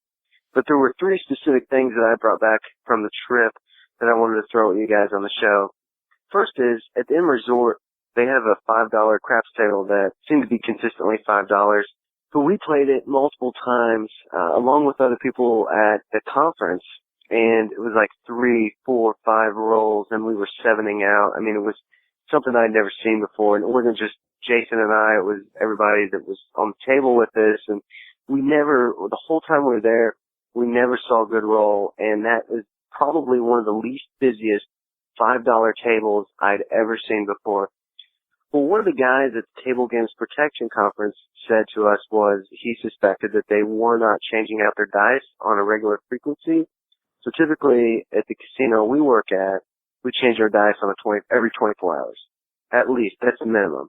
But there were 3 specific things that I brought back from the trip that I wanted to throw at you guys on the show. First is, at the M Resort, they have a $5 craps table that seemed to be consistently $5. But we played it multiple times, along with other people at the conference, and it was like 3, 4, 5 rolls, and we were 7ing out. I mean, it was something I'd never seen before, and it wasn't just Jason and I, it was everybody that was on the table with us, and the whole time we were there, we never saw a good roll, and that is probably one of the least busiest $5 tables I'd ever seen before. Well, one of the guys at the Table Games Protection Conference said to us was he suspected that they were not changing out their dice on a regular frequency. So typically at the casino we work at, we change our dice on every 24 hours. At least. That's the minimum.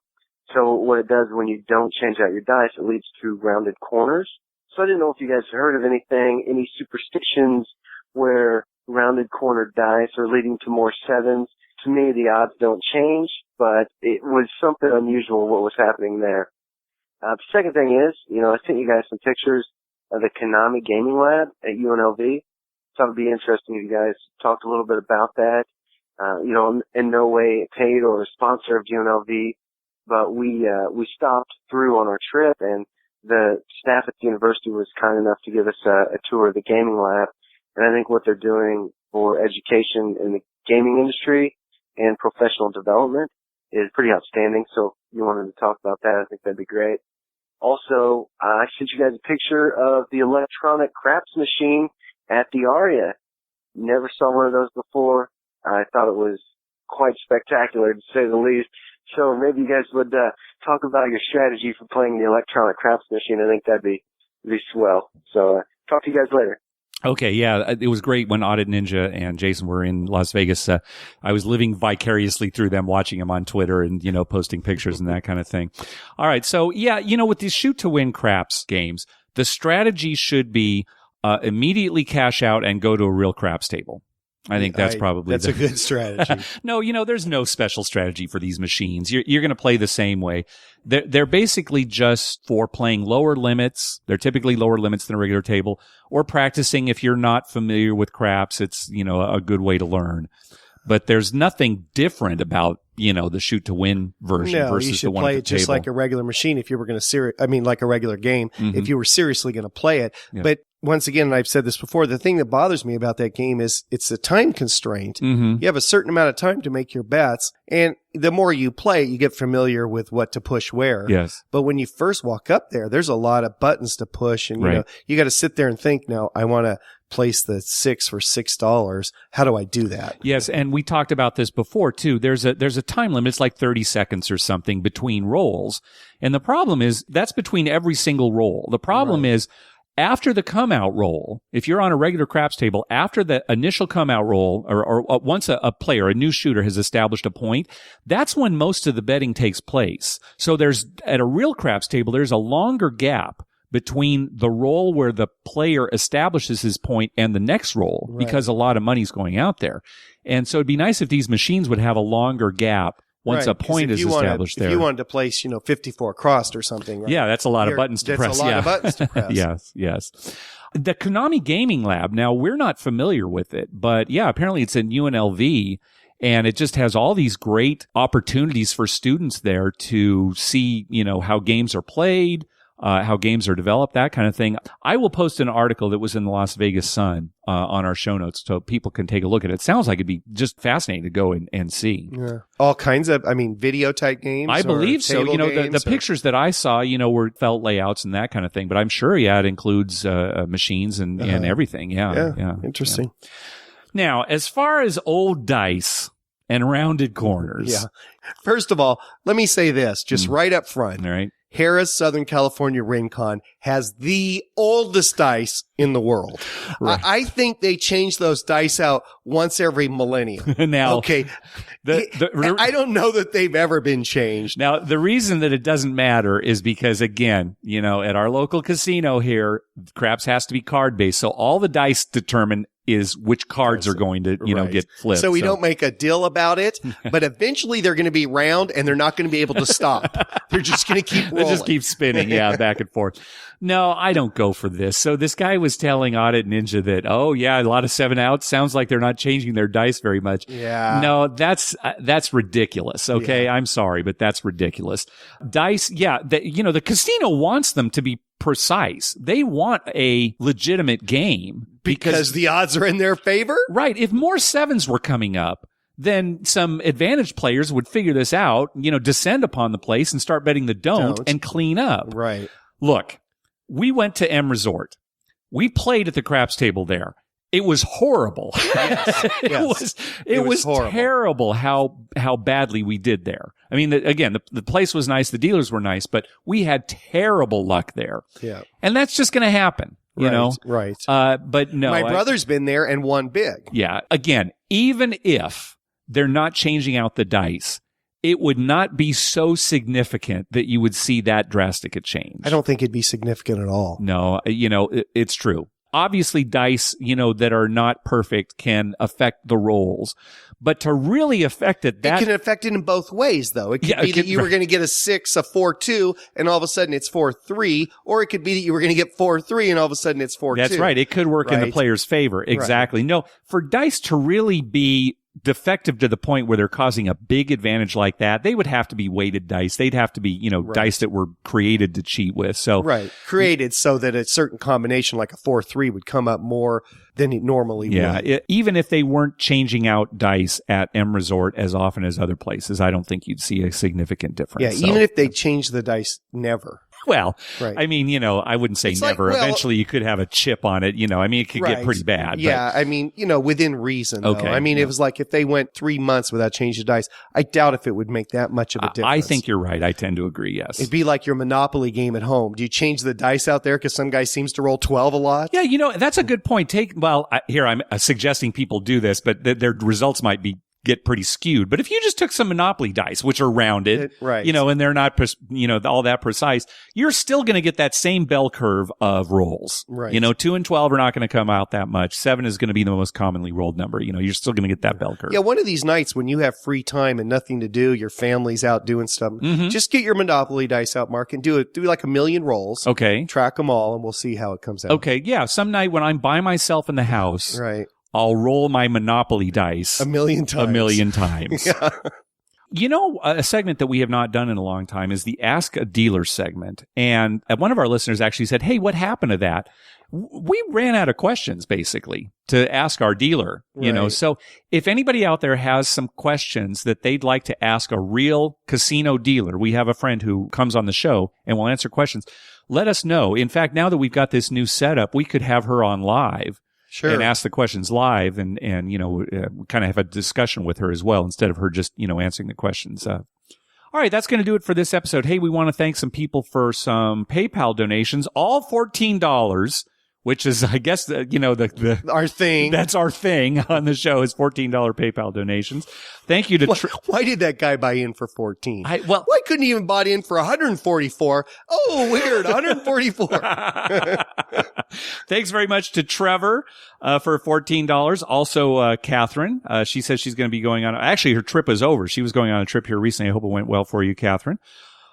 So what it does when you don't change out your dice, it leads to rounded corners. So I didn't know if you guys heard of anything, any superstitions where rounded cornered dice are leading to more sevens. To me, the odds don't change, but it was something unusual what was happening there. The second thing is, I sent you guys some pictures of the Konami Gaming Lab at UNLV. Thought it'd be interesting if you guys talked a little bit about that. In no way paid or a sponsor of UNLV, but we stopped through on our trip, and the staff at the university was kind enough to give us a tour of the gaming lab. And I think what they're doing for education in the gaming industry and professional development is pretty outstanding. So if you wanted to talk about that, I think that'd be great. Also, I sent you guys a picture of the electronic craps machine at the Aria. Never saw one of those before. I thought it was quite spectacular, to say the least. So maybe you guys would talk about your strategy for playing the electronic craps machine. I think that'd be swell. So talk to you guys later. Okay, yeah, it was great when Audit Ninja and Jason were in Las Vegas. I was living vicariously through them, watching them on Twitter and, posting pictures and that kind of thing. All right, so yeah, with these shoot to win craps games, the strategy should be immediately cash out and go to a real craps table. I think that's probably a good strategy. No, there's no special strategy for these machines. You're going to play the same way. They're basically just for playing lower limits. They're typically lower limits than a regular table, or practicing. If you're not familiar with craps, it's, a good way to learn. But there's nothing different about, the shoot to win version versus the one at the table. You should play it just like a regular machine if you were going to like a regular game, if you were seriously going to play it. Yeah. But once again, and I've said this before, the thing that bothers me about that game is it's a time constraint. You have a certain amount of time to make your bets, and the more you play, you get familiar with what to push where. Yes. But when you first walk up there's a lot of buttons to push, and you got to sit there and think, now I want to place the 6 for $6. How do I do that? Yes, and we talked about this before too. There's a time limit. It's like 30 seconds or something between rolls. And the problem is that's between every single roll. The problem is after the come out roll, if you're on a regular craps table, after the initial come out roll, or once a player, a new shooter has established a point, that's when most of the betting takes place. So at a real craps table, there's a longer gap between the roll where the player establishes his point and the next roll, because a lot of money's going out there. And so it'd be nice if these machines would have a longer gap once a point is established there. If you wanted to place, 54 crossed or something. Right? Yeah, that's a lot of buttons to press. That's a lot of buttons to press. Yes. The Konami Gaming Lab, now we're not familiar with it, but yeah, apparently it's in UNLV. And it just has all these great opportunities for students there to see, how games are played, how games are developed, that kind of thing. I will post an article that was in the Las Vegas Sun on our show notes so people can take a look at it. It sounds like it'd be just fascinating to go and see. Yeah. All kinds of, video type games? I believe so. The pictures that I saw, were felt layouts and that kind of thing. But I'm sure, it includes machines and everything. Yeah. Interesting. Yeah. Now, as far as old dice and rounded corners. Yeah. First of all, let me say this, just right up front. All right. Harrah's Southern California Rincon has the oldest dice in the world. Right. I think they change those dice out once every millennium. Now, okay. I don't know that they've ever been changed. Now, the reason that it doesn't matter is because, again, at our local casino here, craps has to be card based. So all the dice determine is which cards are going to, get flipped. So we don't make a deal about it, but eventually they're going to be round and they're not going to be able to stop. They're just going to keep rolling. They just keep spinning, back and forth. No, I don't go for this. So this guy was telling Audit Ninja that, a lot of 7 outs. Sounds like they're not changing their dice very much. Yeah. No, that's ridiculous. Okay. Yeah. I'm sorry, but that's ridiculous. Dice. Yeah. The casino wants them to be precise. They want a legitimate game because the odds are in their favor. Right. If more 7s were coming up, then some advantaged players would figure this out, descend upon the place and start betting the don't and clean up. Right. Look, we went to M Resort. We played at the craps table there. It was horrible. Yes. It was terrible how badly we did there. I mean, the place was nice. The dealers were nice, but we had terrible luck there. Yeah. And that's just going to happen, you know? Right. But no. My brother's been there and won big. Yeah. Again, even if they're not changing out the dice, it would not be so significant that you would see that drastic a change. I don't think it'd be significant at all. No, it's true. obviously dice, that are not perfect can affect the rolls. But to really affect it, it can affect it in both ways, though. It could be that you were going to get a 6, a 4-2, and all of a sudden it's 4-3, or it could be that you were going to get 4-3, and all of a sudden it's 4-2. That's right. It could work in the player's favor. Exactly. Right. No, for dice to really be defective to the point where they're causing a big advantage like that, they would have to be weighted dice. They'd have to be, dice that were created to cheat with. So created so that a certain combination like a 4-3 would come up more than it normally would. Even if they weren't changing out dice at M Resort as often as other places, I don't think you'd see a significant difference. Yeah, even if they changed the dice, never. Well, I mean, I wouldn't say never. Eventually, you could have a chip on it. It could get pretty bad. Yeah, but. I mean, within reason. Though. Okay. I mean, it was like if they went 3 months without changing the dice, I doubt if it would make that much of a difference. I think you're right. I tend to agree, yes. It'd be like your Monopoly game at home. Do you change the dice out there because some guy seems to roll 12 a lot? Yeah, that's a good point. Here, I'm suggesting people do this, but their results might get pretty skewed. But if you just took some Monopoly dice, which are rounded, and they're not, all that precise, you're still going to get that same bell curve of rolls. Right. 2 and 12 are not going to come out that much. 7 is going to be the most commonly rolled number. You're still going to get that bell curve. Yeah, one of these nights when you have free time and nothing to do, your family's out doing stuff, just get your Monopoly dice out, Mark, and do like 1,000,000 rolls. Okay. Track them all, and we'll see how it comes out. Okay, yeah. Some night when I'm by myself in the house. Right. I'll roll my Monopoly dice 1,000,000 times. 1,000,000 times. Yeah. A segment that we have not done in a long time is the Ask a Dealer segment. And one of our listeners actually said, hey, what happened to that? We ran out of questions, basically, to ask our dealer, So if anybody out there has some questions that they'd like to ask a real casino dealer, we have a friend who comes on the show and will answer questions. Let us know. In fact, now that we've got this new setup, we could have her on live. Sure. And ask the questions live and kind of have a discussion with her as well instead of her just, answering the questions. All right, that's going to do it for this episode. Hey, we want to thank some people for some PayPal donations, all $14, which is, I guess, our thing. That's our thing on the show is $14 PayPal donations. Thank you to. Why did that guy buy in for 14? Why couldn't he even buy in for 144? Oh, weird, 144. Thanks very much to Trevor for $14. Also, Catherine. She says she's going to be going on. Actually, her trip is over. She was going on a trip here recently. I hope it went well for you, Catherine.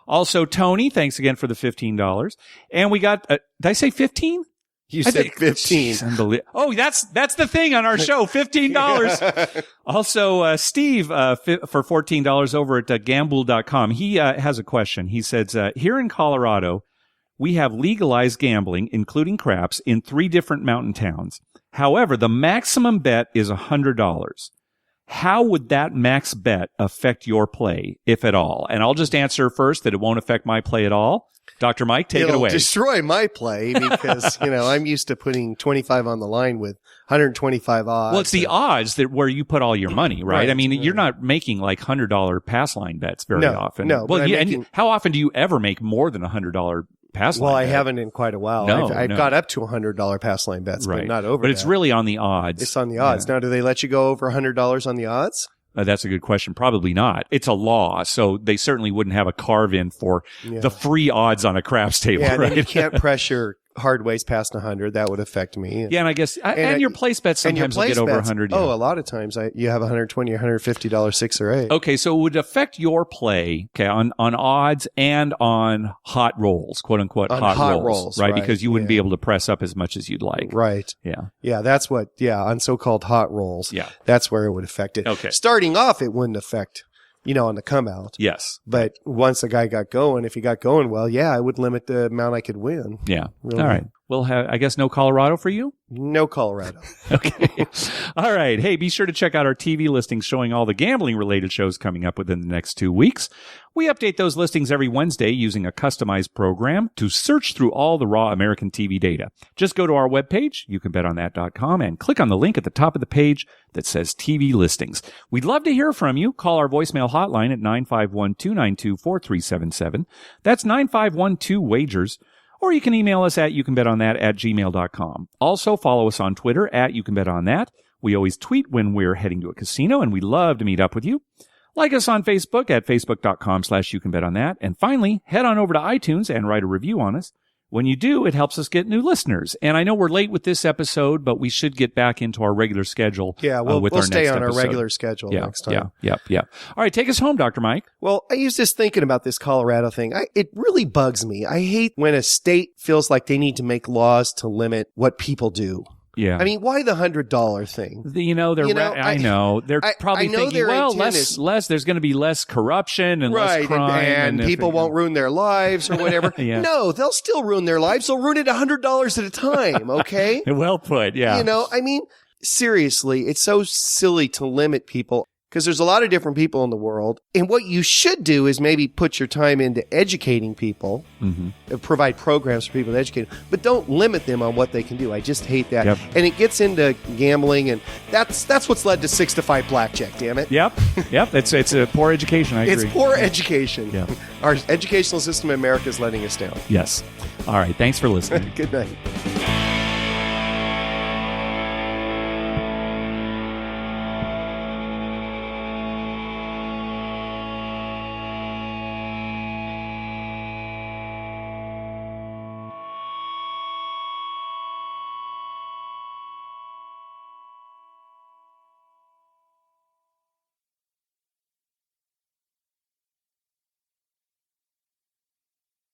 Also, Tony. Thanks again for the $15. And we got. Did I say 15? You said 15. Oh, that's the thing on our show, $15. Also, Steve, for $14 over at gamble.com. He has a question. He says, here in Colorado, we have legalized gambling, including craps, in 3 different mountain towns. However, the maximum bet is $100. How would that max bet affect your play, if at all? And I'll just answer first that it won't affect my play at all. Dr. Mike, take it away. It'll destroy my play because, I'm used to putting 25 on the line with 125 odds. Well, it's the odds that where you put all your money, right? I mean, you're not making like $100 pass line bets very often. No. Well, and how often do you ever make more than $100 pass line? Well, I haven't in quite a while. I've got up to $100 pass line bets, but not over. But it's really on the odds. It's on the odds. Now, do they let you go over $100 on the odds? That's a good question. Probably not. It's a law, so they certainly wouldn't have a carve-in for the free odds on a craps table, right? And you can't pressure hard ways past 100. That would affect me. Yeah, and I guess and your place bets sometimes will get over 100. Oh, a lot of times you have $120 or $150 6 or 8. Okay, so it would affect your play, on odds and on hot rolls, quote unquote, hot rolls, right? Because you wouldn't be able to press up as much as you'd like, right? Yeah, that's what. Yeah, on so-called hot rolls. Yeah, that's where it would affect it. Okay, starting off, it wouldn't affect. On the come out. Yes. But once a guy got going, if he got going well, I would limit the amount I could win. Yeah. Really. All right. We'll have, I guess, no Colorado for you? No Colorado. Okay. All right. Hey, be sure to check out our TV listings showing all the gambling-related shows coming up within the next 2 weeks. We update those listings every Wednesday using a customized program to search through all the raw American TV data. Just go to our webpage, youcanbetonthat.com, and click on the link at the top of the page that says TV listings. We'd love to hear from you. Call our voicemail hotline at 951-292-4377. That's 9512-WAGERS. Or you can email us at youcanbetonThat@gmail.com. Also, follow us on Twitter at YouCanBetOnThat. We always tweet when we're heading to a casino, and we love to meet up with you. Like us on Facebook at facebook.com/YouCanBetOnThat. And finally, head on over to iTunes and write a review on us. When you do, it helps us get new listeners. And I know we're late with this episode, but we should get back into our regular schedule. Yeah, we'll with our stay next on episode. our regular schedule next time. Yeah. All right, take us home, Dr. Mike. Well, I was just thinking about this Colorado thing. It really bugs me. I hate when a state feels like they need to make laws to limit what people do. Yeah. I mean, why the $100 thing? I know. They're probably thinking, well, less, there's going to be less corruption and less crime. And people won't ruin their lives or whatever. Yeah. No, they'll still ruin their lives. They'll ruin it $100 at a time, okay? Well put, yeah. I mean, seriously, it's so silly to limit people because there's a lot of different people in the world. And what you should do is maybe put your time into educating people, provide programs for people to educate them, but don't limit them on what they can do. I just hate that. Yep. And it gets into gambling, and that's what's led to 6-5 blackjack, damn it. Yep. It's a poor education, I agree. It's poor education. Yeah. Our educational system in America is letting us down. Yes. All right. Thanks for listening. Good night.